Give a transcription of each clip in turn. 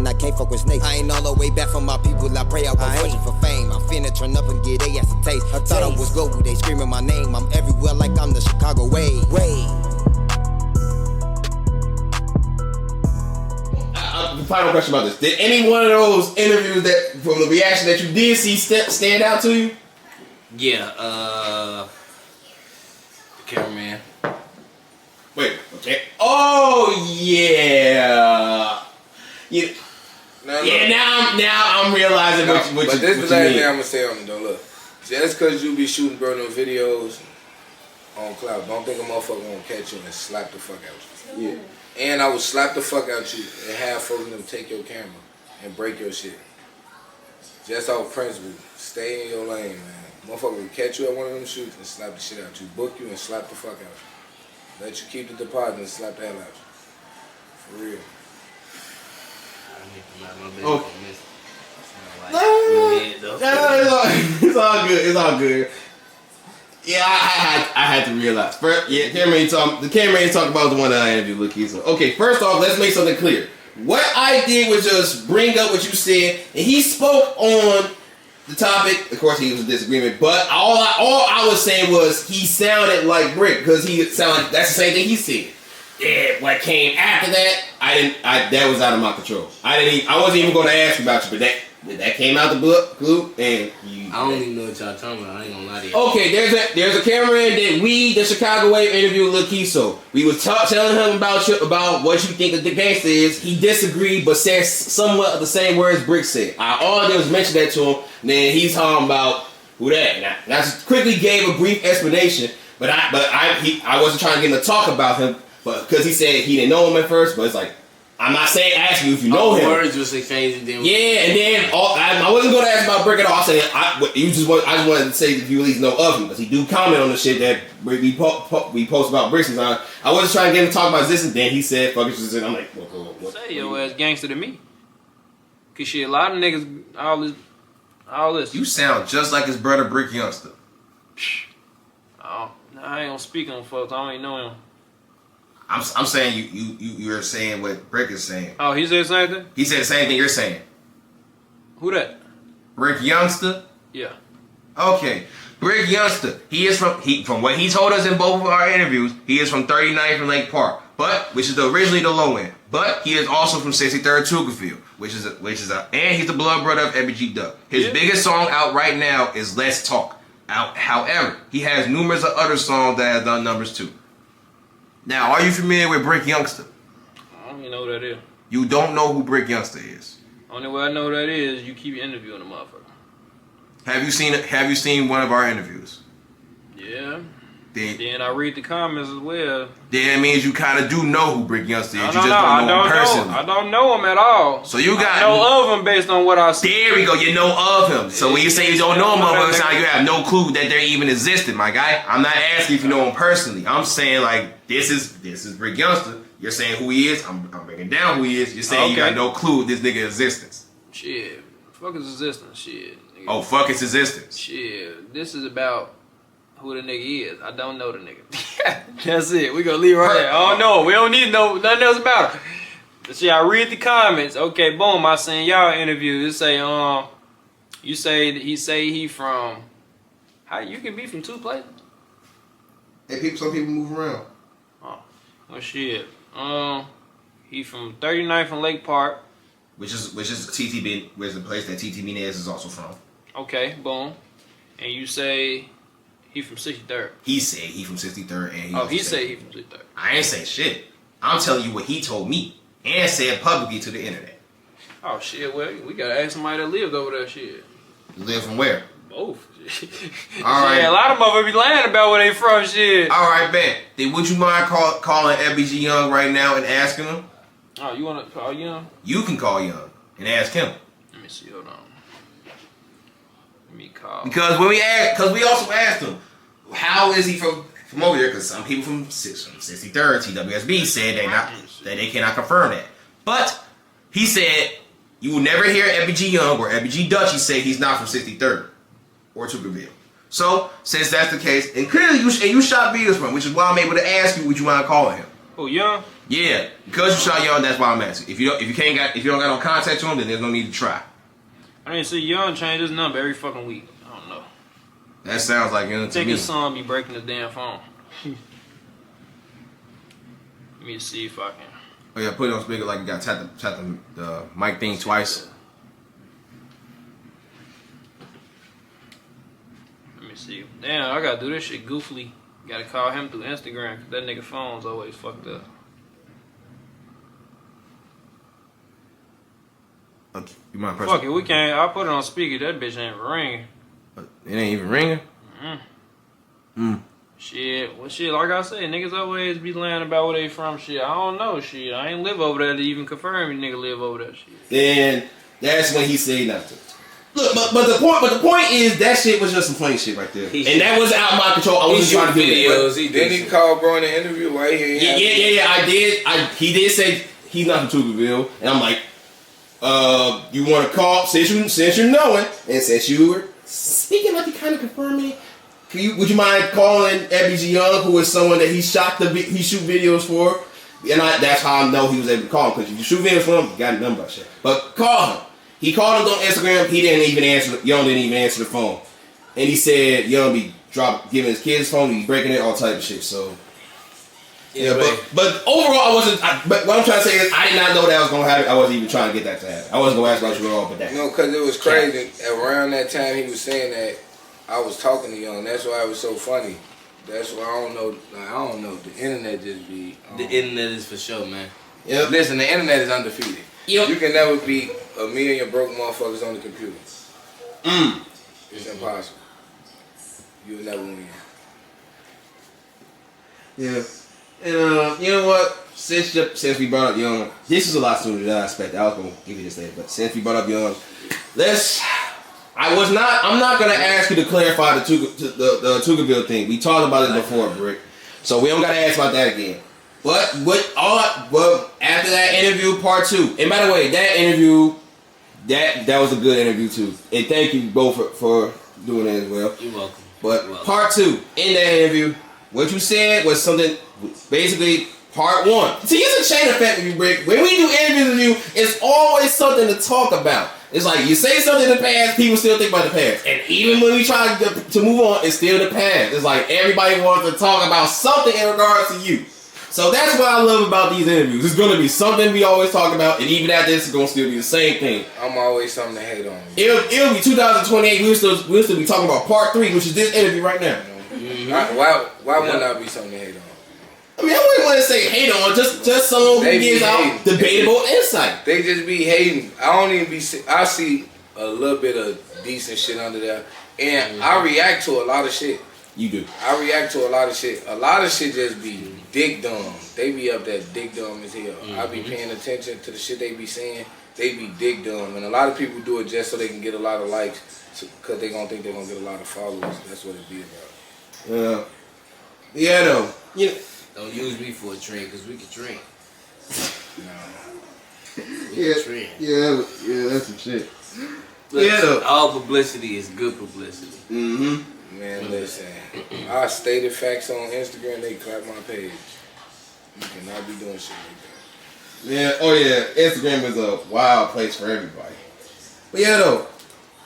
I can't fuck with snakes. I ain't all the way back from my people, I pray I won't fortune for fame. I'm finna turn up and get they ass a taste. I thought I was global, they screaming my name. I'm everywhere like I'm the Chicago way. Final question about this. Did any one of those interviews that, from the reaction that you did see stand out to you? Yeah, the cameraman. Wait, okay. Oh, yeah. Yeah. Now I'm realizing what But you this is the last mean. thing I'm going to say on them, though. Look, just because you be shooting, bro, them videos on cloud, don't think a motherfucker going to catch you and slap the fuck out you. Yeah. And I would slap the fuck out you and have folks in them take your camera and break your shit. Just off principle. Stay in your lane, man. Motherfucker would catch you at one of them shoots and slap the shit out you. Book you and slap the fuck out you. Let you keep the deposit and slap the hell out you. For real. It's all good. It's all good. Yeah, I had to realize. First, yeah, the cameraman talking about the one that I interviewed, Lil Keso. Okay, first off, let's make something clear. What I did was just bring up what you said, and he spoke on the topic. Of course, he was in disagreement, but all I was saying was he sounded like Brick because he sounded like that's the same thing he said. Yeah, what came after that, that was out of my control. I wasn't even going to ask about you, but that came out the blue, and I don't even know what y'all talking about. I ain't gonna lie to you. Okay, there's a cameraman that the Chicago Wave, interviewed Lil Keso. We was telling him about what you think of the gangsta is. He disagreed, but said somewhat the same words Brick said. All I did was mention that to him. And then he's talking about who that. Now, I just quickly gave a brief explanation, but I wasn't trying to get him to talk about him, but because he said he didn't know him at first. But it's like, I'm not asking you if you know him. Words was exchanged. Then yeah, and then I wasn't going to ask about Brick at all. I said I just wanted to say if you at least know of him, because he do comment on the shit that we post about Brick sometimes. I wasn't trying to get him to talk about this, and then he said, "Fuck it," and I'm like, "What?" Say your ass gangster to me, cause shit, a lot of niggas all this. You sound just like his brother Brick Youngsta. Oh, I ain't gonna speak on folks. I don't even know him. I'm saying you're saying what Brick is saying. Oh, he said the same thing? He said the same thing you're saying. Who that? Brick Youngsta? Yeah. Okay. Brick Youngsta. He is from what he told us in both of our interviews, he is from 39th from Lake Park, which is originally the low end. But he is also from 63rd Tookaville, which is and he's the blood brother of FBG Young. His biggest song out right now is Let's Talk. However, he has numerous other songs that have done numbers too. Now, are you familiar with Brick Youngsta? I don't even know who that is. You don't know who Brick Youngsta is. Only way I know who that is, you keep interviewing the motherfucker. Have you seen one of our interviews? Yeah. Then I read the comments as well. Then that means you kind of do know who Brick Youngsta is. You just don't know him personally. I don't know him at all. So you got I know of him based on what I see. There we go. You know of him. So when you say you don't know him, it's like you have no clue that they're even existed, my guy. I'm not asking if you know him personally. I'm saying like this is Brick Youngsta. You're saying who he is. I'm breaking down who he is. You're saying you got no clue of this nigga's existence. Shit. Fuck his existence. Shit. Nigga. Oh, fuck his existence. Shit. This is about who the nigga is. I don't know the nigga. That's it. We gonna leave right there. I don't know. We don't need to know nothing else about him. But see, I read the comments. Okay, boom. I seen y'all interview. It say, you say he from. How you can be from two places? Hey, some people move around. Oh, well, shit. He from 39th from Lake Park, which is TTB, which is the place that TT Minez is also from. Okay, boom. And you say he from 63rd. He said he from 63rd, and he said he from 63rd. I ain't say shit. I'm telling you what he told me and said publicly to the internet. Oh shit! Well, we gotta ask somebody that lived over there. Shit. Live from where? Both. All right. A lot of motherfuckers be lying about where they from. Shit. All right, bet. Then would you mind calling FBG Young right now and asking him? Oh, you wanna call Young? You can call Young and ask him. Let me see. Hold on. Let me call. Because we also asked him, how is he from over there? Because some people from 63rd TWSB said that they cannot confirm that. But he said you will never hear FBG Young or FBG Dutchie say he's not from 63rd or Tookaville. So since that's the case, and clearly you shot videos from, which is why I'm able to ask you would you mind calling him. Oh, Young? Yeah, because you shot Young, that's why I'm asking. If you don't got no contact to him, then there's no need to try. I didn't see Young change his number every fucking week. I don't know. That sounds like Young I to think me. his son be breaking his damn phone. Let me see if I can. Oh yeah, put it on speaker like you got tap the mic thing twice. Let me see. Damn, I gotta do this shit goofily. Gotta call him through Instagram, 'cause that nigga phone's always fucked up. Okay, you mind Fuck pressing? it, we can't. I'll put it on speaker. That bitch ain't ringing. It ain't even ringing. Shit, well, shit, like I said, niggas always be lying about where they from. Shit, I don't know. Shit, I ain't live over there to even confirm you nigga live over there. Shit. Then that's when he said not to. Look, but the point is that shit was just some funny shit right there, and that was out of my control. I wasn't trying to do that. Didn't he call bro in the interview right here? Yeah. I did. He did say he's not from Tookaville, and I'm like, you want to call since you're knowing, and since you were speaking like you kind of confirming it. Would you mind calling FBG Young, who is someone that he shoot videos for? And that's how I know he was able to call him, because if you shoot videos for him, you got a number shit. But call him. He called him on Instagram. He didn't even answer. Young didn't even answer the phone, and he said Young be giving his kid's phone, he's breaking it, all type of shit. So yeah, but overall, I wasn't. But what I'm trying to say is, I did not know that was gonna happen. I wasn't even trying to get that to happen. I wasn't gonna ask about you at all, but that. No, because it was crazy. Around that time, he was saying that I was talking to Young. That's why it was so funny. That's why I don't know. Like, I don't know. The internet just be. The internet is for sure, man. Yep. Listen, the internet is undefeated. Yep. You can never beat a million broke motherfuckers on the computer. It's impossible. You'll never win. Yeah. And you know what? Since we brought up Young, this is a lot sooner than I expected. I was gonna give you this later, but since we brought up Young, I'm not gonna ask you to clarify the Tookaville thing. We talked about it before, Brick. So we don't gotta ask about that again. But after that interview, part 2. And by the way, that interview, that was a good interview too. And thank you both for doing that as well. You're welcome. But part 2, in that interview, what you said was something, basically part 1. See, it's a chain effect with you, Brick. When we do interviews with you, it's always something to talk about. It's like you say something in the past, people still think about the past. And even when we try to move on, it's still the past. It's like everybody wants to talk about something in regards to you. So that's what I love about these interviews. It's going to be something we always talk about, and even after this, it's going to still be the same thing. I'm always something to hate on. It'll be 2028. We'll still be talking about part 3, which is this interview right now. Why wouldn't I be something to hate on? I mean, I wouldn't want to say hate on, just someone who gives out debatable insight. They just be hating. I don't even be. I see a little bit of decent shit under there, and I react to a lot of shit. You do. I react to a lot of shit. A lot of shit just be dick dumb. They be up there dick dumb as hell. I be paying attention to the shit they be saying. They be dick dumb, and a lot of people do it just so they can get a lot of likes, because they gonna think they're gonna get a lot of followers. That's what it be about. Yeah, though. You know, Don't use me for a trend, because we can trend. yeah, that's some shit. Yeah, though. All publicity is good publicity. Man, listen. I stated facts on Instagram. They clap my page. You cannot be doing shit like that. Yeah, oh yeah, Instagram is a wild place for everybody. But yeah, though,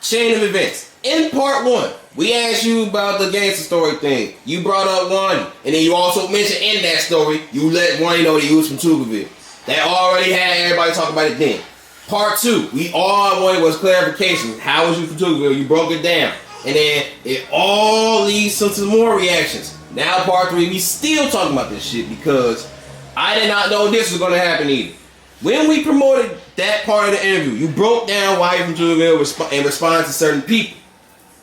chain of events. In part 1, we asked you about the gangster story thing. You brought up Wani, and then you also mentioned in that story, you let Wani know that he was from Tookaville. That already had everybody talk about it then. Part 2, we all wanted was clarification. How was you from Tookaville? You broke it down. And then it all leads to some more reactions. Now part 3, we still talking about this shit because I did not know this was going to happen either. When we promoted that part of the interview, you broke down why you're from Tookaville in response to certain people.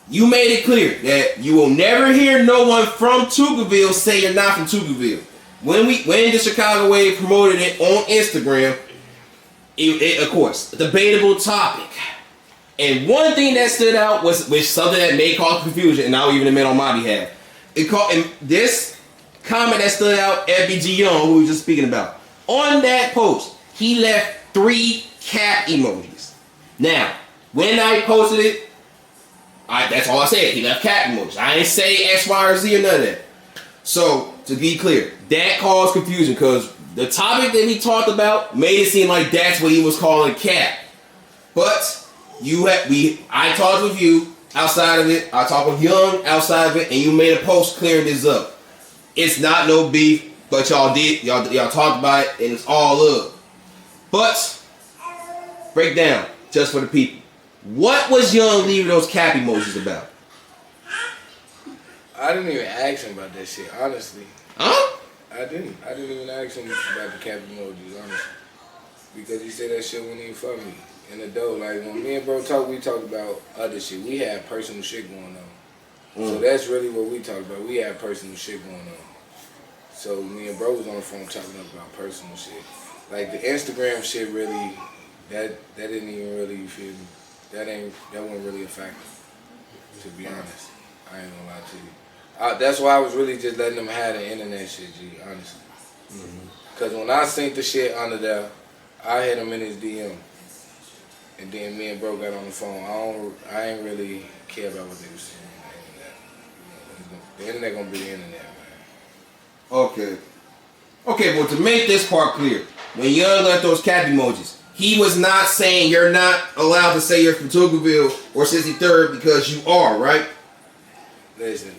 You made it clear that you will never hear no one from Tookaville say you're not from Tookaville. When the Chicago Wave promoted it on Instagram, it of course, a debatable topic. And one thing that stood out was something that may cause confusion, and I'll even admit on my behalf. And this comment that stood out, FBG Young, who we were just speaking about. On that post, he left 3 cat emojis. Now, when I posted it, that's all I said. He left cat emojis. I didn't say X, Y, or Z or none of that. So, to be clear, that caused confusion because the topic that we talked about made it seem like that's what he was calling cap. But I talked with you outside of it. I talked with Young outside of it, and you made a post clearing this up. It's not no beef, but y'all talked about it, and it's all love. But break down just for the people. What was Young leaving those cap emojis about? I didn't even ask him about that shit, honestly. Huh? I didn't even ask him about the cap emojis, honestly. Because he said that shit wasn't even for me. In the dough, like when me and bro talked, we talked about other shit. We had personal shit going on. So that's really what we talked about. We had personal shit going on. So me and bro was on the phone talking about personal shit. Like the Instagram shit really, that didn't even really, you feel me? That wasn't really a factor, to be honest. I ain't gonna lie to you. That's why I was really just letting them have the internet shit, G, honestly. Cause when I seen the shit under there, I hit him in his DM. And then me and bro got on the phone. I ain't really care about what they were saying on the internet. The internet gonna be the internet, man. Okay, well, to make this part clear, when Young left those cap emojis, he was not saying you're not allowed to say you're from Tookaville or 63rd because you are, right? Listen,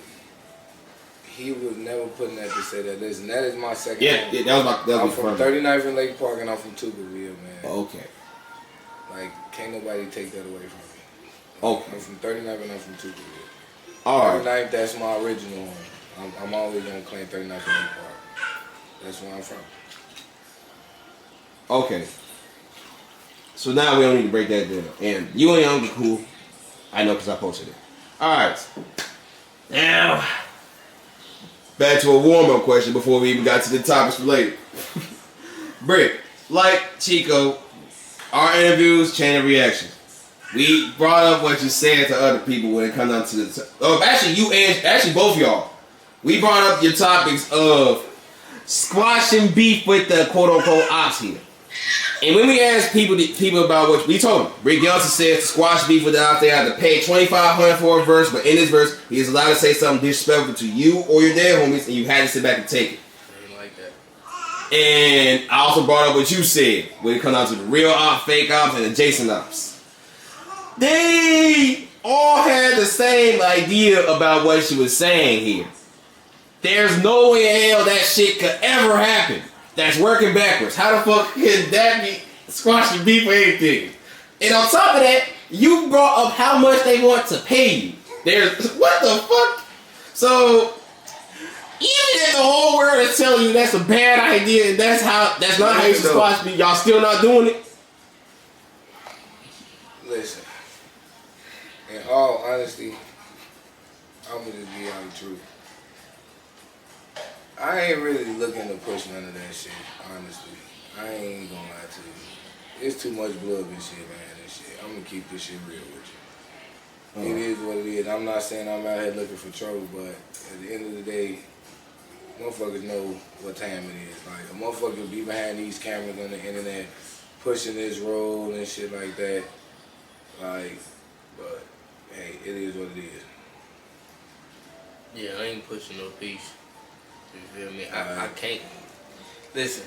he was never putting that to say that. Listen, that is my second home. Yeah, that was I'm from 39th and Lake Park, and I'm from Tookaville, man. Okay. Like, can't nobody take that away from me. Okay. I'm from 39th and I'm from Tookaville. All right. 39th, that's my original home. I'm always gonna claim 39th and Lake Park. That's where I'm from. Okay. So now we don't need to break that down. And you and Young are cool. I know because I posted it. Alright. Now, back to a warm-up question before we even got to the topics related. Brick, like Chico, our interviews, chain of reactions. We brought up what you said to other people when it comes down to the... actually, you and... Actually, both y'all. We brought up your topics of squashing beef with the quote-unquote ops here. And when we asked people about what we told them, Rick Youngsta said to squash beef with the ops, they had to pay $2,500 for a verse, but in this verse, he is allowed to say something disrespectful to you or your dead homies, and you had to sit back and take it. I didn't like that. And I also brought up what you said when it comes down to the real ops, fake ops, and adjacent ops. They all had the same idea about what she was saying here. There's no way in hell that shit could ever happen. That's working backwards. How the fuck can that be squashing beef or anything? And on top of that, you brought up how much they want to pay you. There's what the fuck? So even if the whole world is telling you that's a bad idea and that's not how you should squash beef, y'all still not doing it? Listen, in all honesty, I'm gonna just be honest truth. I ain't really looking to push none of that shit, honestly. I ain't gonna lie to you. It's too much blood this shit, man, this shit. I'm gonna keep this shit real with you. It is what it is. I'm not saying I'm out here looking for trouble, but at the end of the day, motherfuckers know what time it is. Like, a motherfucker be behind these cameras on the internet, pushing this role and shit like that. Like, but, hey, it is what it is. Yeah, I ain't pushing no peace. You feel me? I can't. Listen,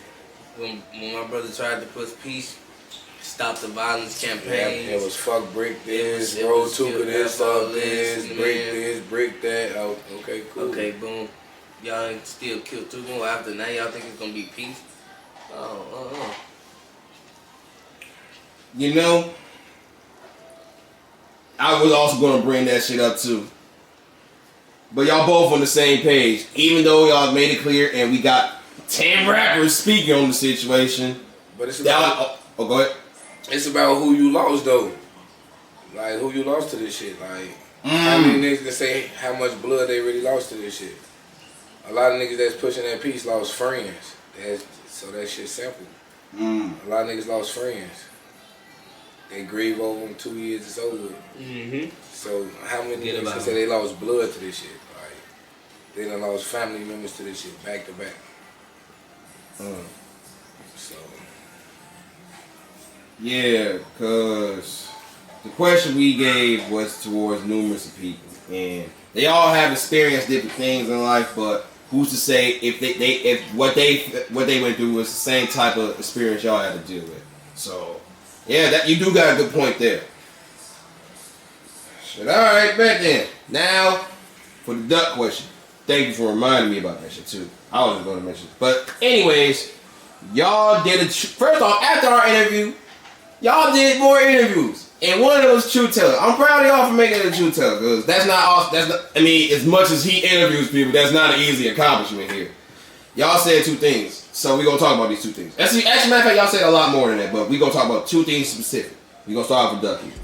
when my brother tried to push peace, stop the violence campaign. Yeah, it was fuck brick this, roll Tuka this, fuck this, brick that. Oh, okay, cool. Okay, boom. Y'all ain't still killed Tuka after now. Y'all think it's gonna be peace? You know, I was also gonna bring that shit up too. But y'all both on the same page, even though y'all made it clear and we got 10 rappers speaking on the situation. But it's about go ahead. It's about who you lost though. Like who you lost to this shit. Like how many niggas can say how much blood they really lost to this shit? A lot of niggas that's pushing that peace lost friends. So that shit simple. A lot of niggas lost friends. They grieve over them 2 years, it's over with. So how many niggas can say they lost blood to this shit? Like they done lost family members to this shit back to back. So yeah, cause the question we gave was towards numerous people, and they all have experienced different things in life. But who's to say if if what they went through was the same type of experience y'all had to deal with? So, yeah, that you do got a good point there. Shit, all right, back then. Now, for the duck question. Thank you for reminding me about that shit too. I was going to mention it. But anyways, y'all did first off, after our interview, y'all did more interviews. And one of those True Teller. I'm proud of y'all for making it a True Teller. Because that's not awesome. I mean, as much as he interviews people, that's not an easy accomplishment here. Y'all said two things. So we're going to talk about these two things. Actually, matter of fact, y'all said a lot more than that. But we're going to talk about two things specific. We're going to start off with Ducky.